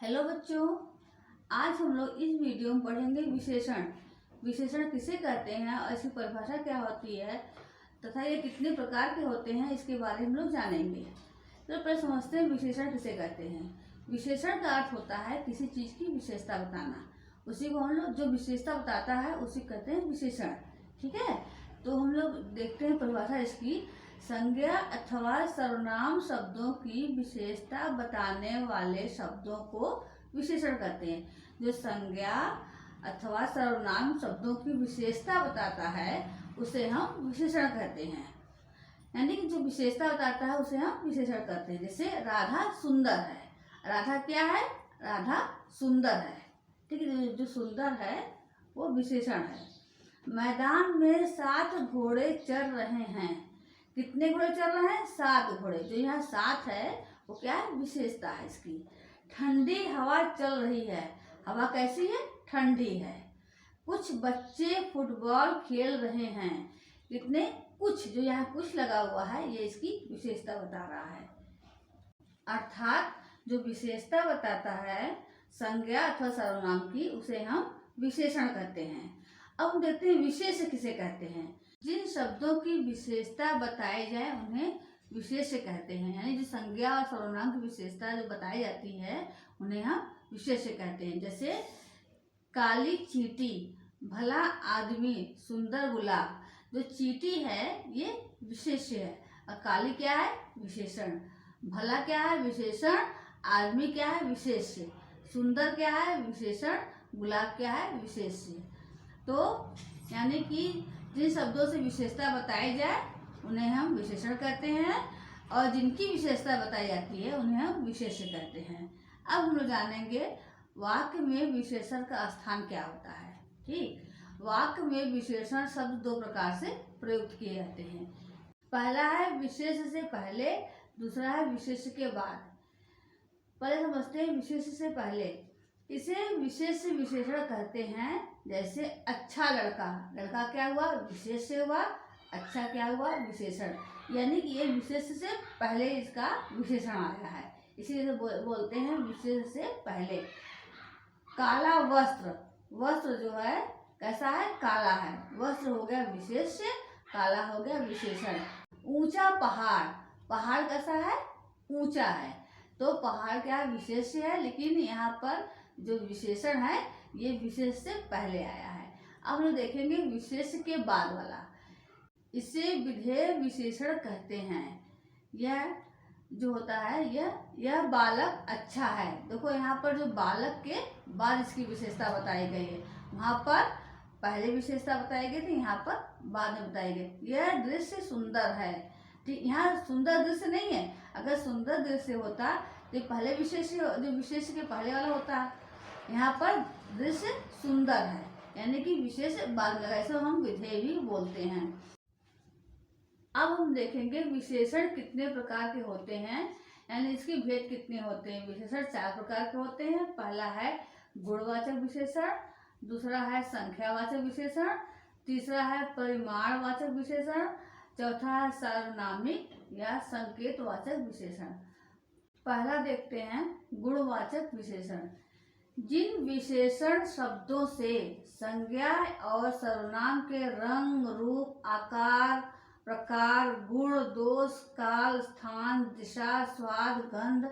Hello बच्चों, आज हम लोग इस वीडियो में पढ़ेंगे विशेषण। विशेषण किसे कहते हैं और इसकी परिभाषा क्या होती है तथा ये कितने प्रकार के होते हैं, इसके बारे में हम लोग जानेंगे। तो पहले समझते हैं विशेषण किसे कहते हैं। विशेषण का अर्थ होता है किसी चीज की विशेषता बताना। उसी को हम लोग जो विशेषता बताता है उसी कहते हैं विशेषण। ठीक है, तो हम लोग देखते हैं परिभाषा इसकी। संज्ञा अथवा सर्वनाम शब्दों की विशेषता बताने वाले शब्दों को विशेषण कहते हैं। जो संज्ञा अथवा सर्वनाम शब्दों की विशेषता बताता है उसे हम विशेषण कहते हैं। यानी कि जो विशेषता बताता है उसे हम विशेषण कहते हैं। जैसे राधा सुंदर है। राधा क्या है? राधा सुंदर है। ठीक है, जो सुंदर है वो विशेषण है। मैदान में 7 घोड़े चल रहे हैं। कितने घोड़े चल रहे हैं? 7 घोड़े। जो यहाँ 7 है वो क्या है? विशेषता है इसकी। ठंडी हवा चल रही है। हवा कैसी है? ठंडी है। कुछ बच्चे फुटबॉल खेल रहे हैं। कितने? कुछ। जो यहाँ कुछ लगा हुआ है ये इसकी विशेषता बता रहा है। अर्थात जो विशेषता बताता है संज्ञा अथवा सर्वनाम की उसे हम विशेषण कहते हैं। अब हम देखते हैं विशेष्य किसे कहते हैं। जिन शब्दों की विशेषता बताई जाए उन्हें विशेष्य कहते हैं। यानी जो संज्ञा और सर्वनाम की विशेषता जो बताई जाती है उन्हें हम विशेष्य कहते हैं। जैसे काली चींटी, भला आदमी, सुंदर गुलाब। जो चींटी है ये विशेष्य है और काली क्या है? विशेषण। भला क्या है? विशेषण। आदमी क्या है? विशेष्य। सुंदर क्या है? विशेषण। गुलाब क्या है? विशेष्य। तो यानी कि जिन शब्दों से विशेषता बताई जाए उन्हें हम विशेषण कहते हैं और जिनकी विशेषता बताई जाती है उन्हें हम विशेष्य कहते हैं। अब हम लोग जानेंगे वाक्य में विशेषण का स्थान क्या होता है। ठीक, वाक्य में विशेषण शब्द 2 प्रकार से प्रयुक्त किए जाते हैं। पहला है विशेष से पहले, दूसरा है विशेष के बाद। पहले समझते हैं विशेष से पहले। इसे विशेष विशेषण कहते हैं। जैसे अच्छा लड़का। लड़का क्या हुआ? विशेष हुआ। अच्छा क्या हुआ? विशेषण। यानी कि ये विशेष से पहले इसका विशेषण आया है, इसीलिए बोलते हैं विशेष से पहले। काला वस्त्र। वस्त्र जो है कैसा है? काला है। वस्त्र हो गया विशेष्य, काला हो गया विशेषण। ऊंचा पहाड़। पहाड़ कैसा है? ऊंचा है। तो पहाड़ क्या है? विशेष्य है, लेकिन यहाँ पर जो विशेषण है ये विशेष से पहले आया है। अब हम देखेंगे विशेष के बाद वाला। इसे विधेय विशेषण कहते हैं। यह जो होता है यह बालक अच्छा है। देखो यहाँ पर जो बालक के बाद इसकी विशेषता बताई गई है, वहाँ पर पहले विशेषता बताई गई थी, यहाँ पर बाद में बताई गई। यह दृश्य सुंदर है। ठीक, यहाँ सुंदर दृश्य नहीं है। अगर सुंदर दृश्य होता तो पहले विशेष जो विशेष के पहले वाला होता। यहाँ पर दृश्य सुंदर है, यानी कि विशेष बाद में, ऐसे हम विधेय भी बोलते हैं। अब हम देखेंगे विशेषण कितने प्रकार के होते हैं, यानी इसके भेद कितने होते हैं। विशेषण 4 प्रकार के होते हैं। पहला है गुणवाचक विशेषण, दूसरा है संख्यावाचक विशेषण, तीसरा है परिमाणवाचक विशेषण, चौथा है सार्वनामिक या संकेतवाचक विशेषण। पहला देखते हैं गुणवाचक विशेषण। जिन विशेषण शब्दों से संज्ञा और सर्वनाम के रंग, रूप, आकार, प्रकार, गुण, दोष, काल, स्थान, दिशा, स्वाद, गंध,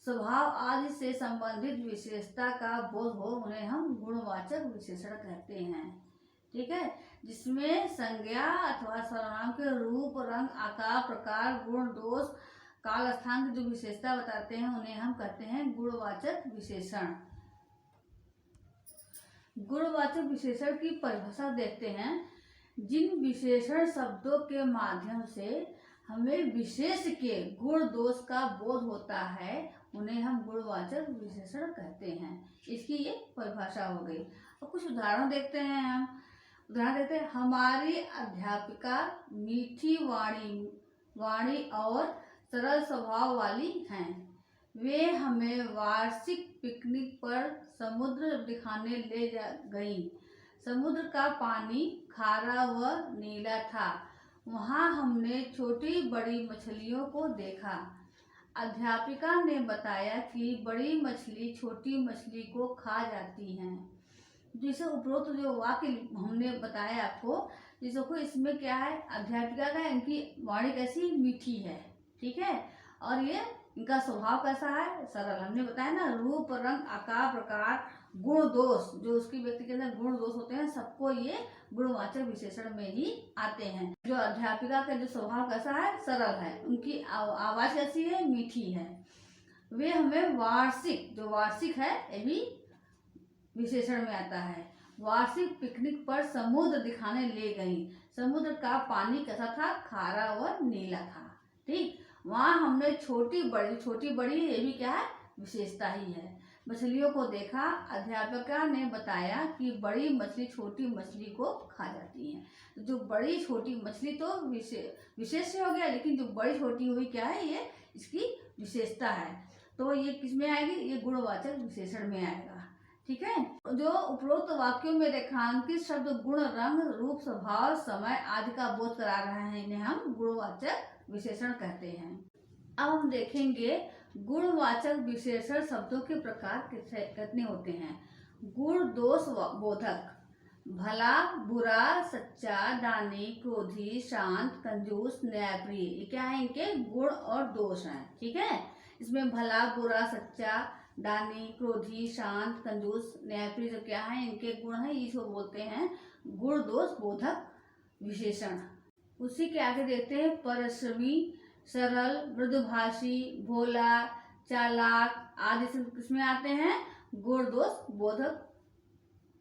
स्वभाव आदि से संबंधित विशेषता का बोध हो उन्हें हम गुणवाचक विशेषण कहते हैं। ठीक है, जिसमें संज्ञा अथवा सर्वनाम के रूप, रंग, आकार, प्रकार, गुण, दोष, काल, स्थान की जो विशेषता बताते हैं उन्हें हम कहते हैं गुणवाचक विशेषण। गुणवाचक विशेषण की परिभाषा देखते हैं। जिन विशेषण शब्दों के माध्यम से हमें विशेष के गुण दोष का बोध होता है उन्हें हम गुणवाचक विशेषण कहते हैं। इसकी ये परिभाषा हो गई। और कुछ उदाहरण देखते हैं हम। उदाहरण देते हैं, हमारी अध्यापिका मीठी वाणी और सरल स्वभाव वाली हैं। वे हमें वार्षिक पिकनिक पर समुद्र दिखाने ले गईं। समुद्र का पानी खारा व नीला था। वहाँ हमने छोटी बड़ी मछलियों को देखा। अध्यापिका ने बताया कि बड़ी मछली छोटी मछली को खा जाती है। जिसे उपरोक्त जो वाक्य हमने बताया आपको, जिसको इसमें क्या है, अध्यापिका का इनकी वाणी कैसी मीठी है, ठीक है, और ये इनका स्वभाव कैसा है, सरल। हमने बताया ना, रूप रंग आकार प्रकार गुण दोष, जो उसकी व्यक्ति के अंदर गुण दोष होते हैं, सबको ये गुणवाचक विशेषण में ही आते हैं। जो अध्यापिका का जो स्वभाव कैसा है, सरल है, उनकी आवाज कैसी है, मीठी है। वे हमें वार्षिक, जो वार्षिक है ये भी विशेषण में आता है। वार्षिक पिकनिक पर समुद्र दिखाने ले गई। समुद्र का पानी कैसा था, खारा और नीला था, ठीक। वहाँ हमने छोटी बड़ी ये भी क्या है, विशेषता ही है। मछलियों को देखा। अध्यापिका ने बताया कि बड़ी मछली छोटी मछली को खा जाती है। जो बड़ी छोटी मछली तो विशेष हो गया, लेकिन जो बड़ी छोटी हुई क्या है, ये इसकी विशेषता है। तो ये किस में आएगी, ये गुणवाचक विशेषण में आएगा, ठीक है। जो उपरोक्त वाक्यों में रेखांकित शब्द गुण रंग रूप स्वभाव समय आदि का बोध करा रहे हैं, इन्हें हम गुणवाचक विशेषण कहते हैं। अब हम देखेंगे गुणवाचक विशेषण शब्दों के प्रकार कितने होते हैं। गुण दोष बोधक, भला बुरा सच्चा दानी क्रोधी शांत कंजूस न्यायप्रिय, ये क्या है, इनके गुण और दोष हैं, ठीक है। इसमें भला बुरा सच्चा दानी क्रोधी शांत कंजूस न्यायप्रिय जो क्या है, इनके गुण हैं, इसको बोलते हैं गुण दोष बोधक विशेषण। उसी के आगे देखते हैं परिश्रमी, सरल, मृदुभाषी, भोला, चालाक आदि से किसमें आते हैं, गुण दोष बोधक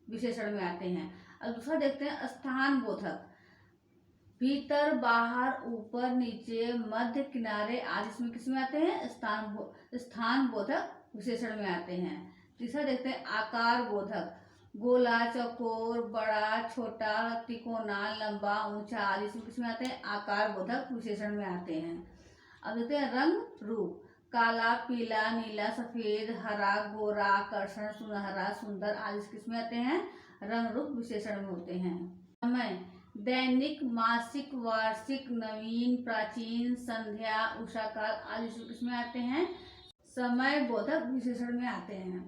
विशेषण में आते हैं। और दूसरा देखते हैं स्थान बोधक, भीतर बाहर ऊपर नीचे मध्य किनारे आदि इसमें किसमें आते हैं, स्थान बोधक विशेषण में आते हैं। तीसरा देखते हैं आकार बोधक, गोला चौकोर बड़ा छोटा तिकोना लंबा ऊंचा आदि इसमें किसमें आते हैं, आकार बोधक विशेषण में आते हैं। अब देखते हैं रंग रूप, काला पीला नीला सफेद हरा गोरा आकर्षण सुनहरा सुंदर आदि किसमें आते हैं, रंग रूप विशेषण में होते हैं। समय दैनिक मासिक वार्षिक नवीन प्राचीन संध्या उषाकाल आदि किसमें आते हैं, समय बोधक विशेषण में आते हैं।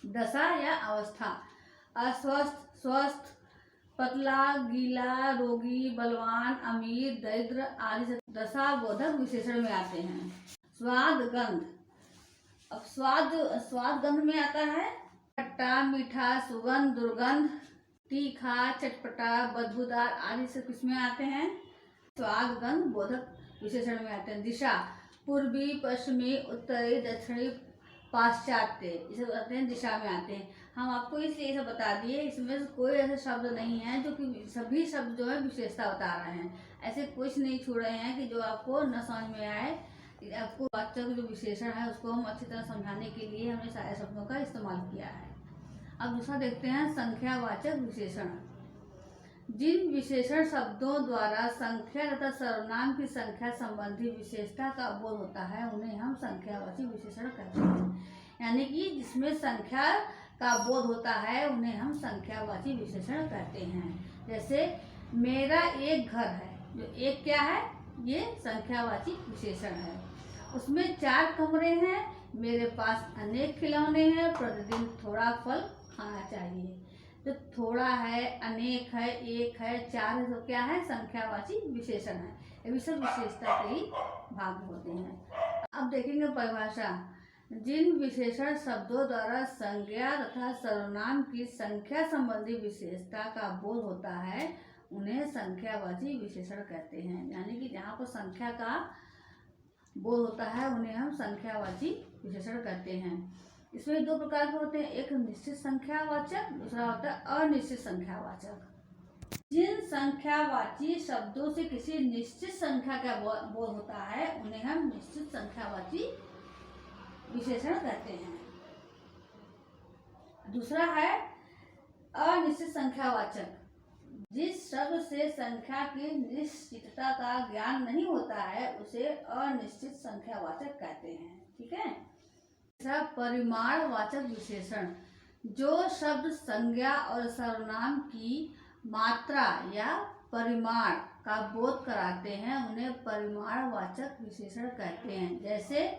दशा या अवस्था, अस्वस्थ स्वस्थ पतला गीला रोगी बलवान अमीर दरिद्र आदि दशा बोधक विशेषण में आते हैं। स्वाद गंध, अब स्वाद गंध में आता है खट्टा मीठा सुगंध दुर्गंध तीखा चटपटा बदबूदार आदि से किसमें आते हैं, स्वाद गंध बोधक विशेषण में आते हैं। दिशा पूर्वी पश्चिमी उत्तरी दक्षिणी पाश्चात्य, इसे बताते हैं दिशा में आते हैं। हम आपको इसलिए इसे बता दिए, इसमें कोई ऐसे शब्द नहीं है जो कि सभी शब्द जो है विशेषता बता रहे हैं, ऐसे कुछ नहीं छोड़ रहे हैं कि जो आपको न समझ में आए। आपको वाचक जो विशेषण है उसको हम अच्छी तरह समझाने के लिए हमने सारे शब्दों का इस्तेमाल किया है। अब दूसरा देखते हैं संख्यावाचक विशेषण। जिन विशेषण शब्दों द्वारा संख्या तथा सर्वनाम की संख्या संबंधी विशेषता का बोध होता है उन्हें हम संख्यावाची विशेषण कहते हैं। यानी कि जिसमें संख्या का बोध होता है उन्हें हम संख्यावाची विशेषण कहते हैं। जैसे मेरा एक घर है, जो एक क्या है, ये संख्यावाची विशेषण है। उसमें 4 कमरे हैं, मेरे पास अनेक खिलौने हैं, प्रतिदिन थोड़ा फल खाना चाहिए। तो थोड़ा है, अनेक है, एक है, 4 है, तो क्या है, संख्यावाची विशेषण है। ये भी सब विशेषता के ही भाग होते हैं। अब देखेंगे परिभाषा। जिन विशेषण शब्दों द्वारा संज्ञा तथा सर्वनाम की संख्या संबंधी विशेषता का बोध होता है उन्हें संख्यावाची विशेषण कहते हैं। यानी कि जहाँ पर संख्या का बोध होता है उन्हें हम संख्यावाची विशेषण कहते हैं। इसमें 2 प्रकार के होते हैं, एक निश्चित संख्यावाचक, दूसरा होता है अनिश्चित संख्यावाचक। जिन संख्यावाची शब्दों से किसी निश्चित संख्या का बोध होता है उन्हें हम निश्चित संख्यावाची विशेषण कहते हैं। दूसरा है अनिश्चित संख्यावाचक। जिस शब्द से संख्या की निश्चितता का ज्ञान नहीं होता है उसे अनिश्चित संख्यावाचक कहते हैं, ठीक है। तीसरा परिमाणवाचक विशेषण। जो शब्द संज्ञा और सर्वनाम की मात्रा या परिमाण का बोध कराते हैं उन्हें परिमाणवाचक विशेषण कहते हैं। जैसे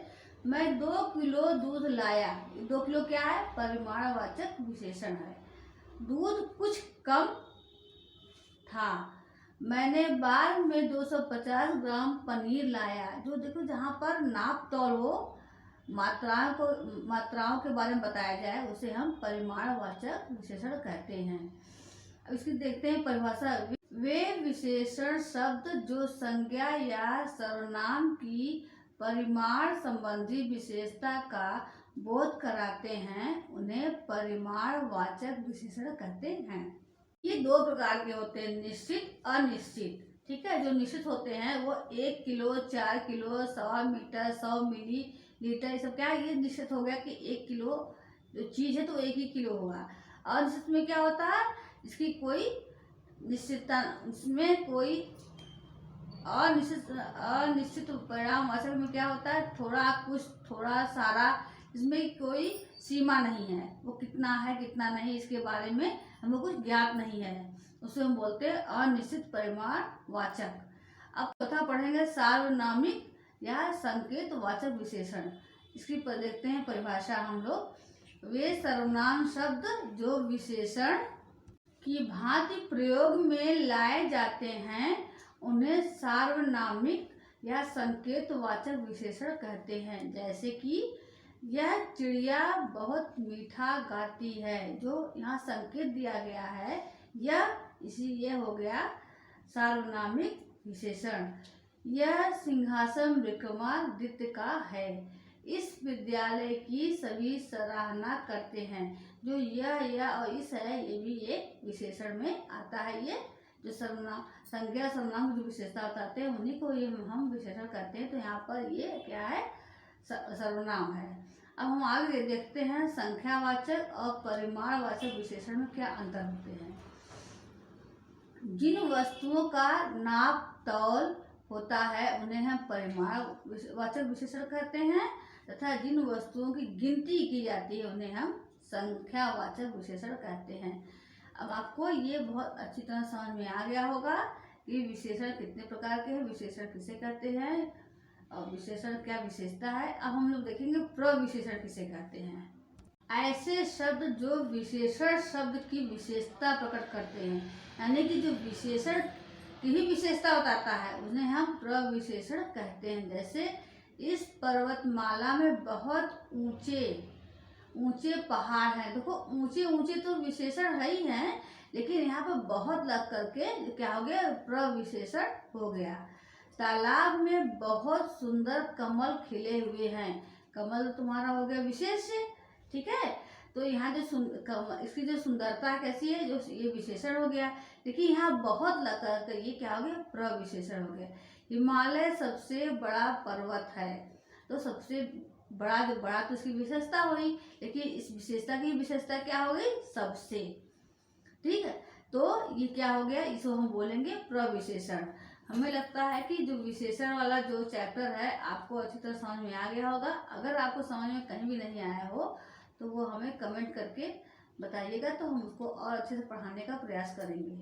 मैं 2 किलो दूध लाया, 2 किलो क्या है? परिमाणवाचक विशेषण है। दूध कुछ कम था। मैंने बार में 250 ग्राम पनीर लाया। जो देखो जहाँ पर नाप तौल हो, मात्राओं के बारे में बताया जाए, उसे हम परिमाणवाचक विशेषण कहते हैं। अब इसकी देखते हैं परिभाषा। वे विशेषण शब्द जो संज्ञा या सर्वनाम की परिमाण संबंधी विशेषता का बोध कराते हैं उन्हें परिमाणवाचक विशेषण कहते हैं। ये 2 प्रकार के होते हैं, निश्चित, अनिश्चित। ठीक है, जो निश्चित होते हैं वो 1 किलो, 4 किलो, 100 मीटर, 100 मिलीलीटर, ये सब क्या है? ये निश्चित हो गया कि 1 किलो जो चीज है तो 1 ही किलो होगा। अनिश्चित में क्या होता है? इसकी कोई निश्चितता, इसमें कोई अनिश्चित परिमाणवाचक में क्या होता है? थोड़ा, कुछ, थोड़ा, सारा, इसमें कोई सीमा नहीं है। वो कितना है कितना नहीं इसके बारे में हमें कुछ ज्ञात नहीं है, उसे हम बोलते हैं अनिश्चित परिमाणवाचक। अब चौथा पढ़ेंगे सार्वनामिक या संकेतवाचक विशेषण। इसकी पर देखते हैं परिभाषा हम लोग। वे सर्वनाम शब्द जो विशेषण की भांति प्रयोग में लाए जाते हैं उन्हें सार्वनामिक या संकेतवाचक विशेषण कहते हैं। जैसे कि यह चिड़िया बहुत मीठा गाती है, जो यहाँ संकेत दिया गया है, ये हो गया सार्वनामिक विशेषण। यह सिंहासन विक्रमादित्य का है। इस विद्यालय की सभी सराहना करते हैं। जो यह और इस है, ये भी एक विशेषण में आता है। ये जो सर्वनाम, संज्ञा सर्वनाम जो विशेषता बताते हैं उन्हीं को ये हम विशेषण कहते हैं। तो यहाँ पर ये क्या है? सर्वनाम है। अब हम आगे देखते हैं संख्यावाचक और परिमाणवाचक विशेषण में क्या अंतर होते हैं। जिन वस्तुओं का नाप तौल होता है उन्हें हम परिमाणवाचक विशेषण कहते हैं, तथा जिन वस्तुओं की गिनती की जाती है उन्हें हम संख्यावाचक विशेषण कहते हैं। अब आपको ये बहुत अच्छी तरह समझ में आ गया होगा कि विशेषण कितने प्रकार के हैं, विशेषण किसे कहते हैं और विशेषण क्या विशेषता है। अब हम लोग देखेंगे प्रविशेषण किसे कहते हैं। ऐसे शब्द जो विशेषण शब्द की विशेषता प्रकट करते हैं, यानी कि जो विशेषण की ही विशेषता बताता है उन्हें हम प्रविशेषण कहते हैं। जैसे इस पर्वतमाला में बहुत ऊंचे ऊंचे पहाड़ हैं। देखो ऊंचे ऊंचे तो विशेषण है ही हैं, लेकिन यहाँ पर बहुत लग करके क्या हो गया? प्रविशेषण हो गया। तालाब में बहुत सुंदर कमल खिले हुए हैं। कमल तुम्हारा हो गया विशेष, ठीक है। तो यहाँ जो इसकी जो सुंदरता कैसी है, जो ये विशेषण हो गया। देखिए यहाँ बहुत लगा कर ये क्या हो गया? प्रविशेषण हो गया। हिमालय सबसे बड़ा पर्वत है, तो सबसे बड़ा जो बड़ा तो इसकी विशेषता हुई, लेकिन इस विशेषता की विशेषता क्या हो गई? सबसे, ठीक है। तो ये क्या हो गया? इसको हम बोलेंगे प्रविशेषण। हमें लगता है कि जो विशेषण वाला जो चैप्टर है आपको अच्छी तरह समझ में आ गया होगा। अगर आपको समझ में कहीं भी नहीं आया हो तो वो हमें कमेंट करके बताइएगा, तो हम उसको और अच्छे से पढ़ाने का प्रयास करेंगे।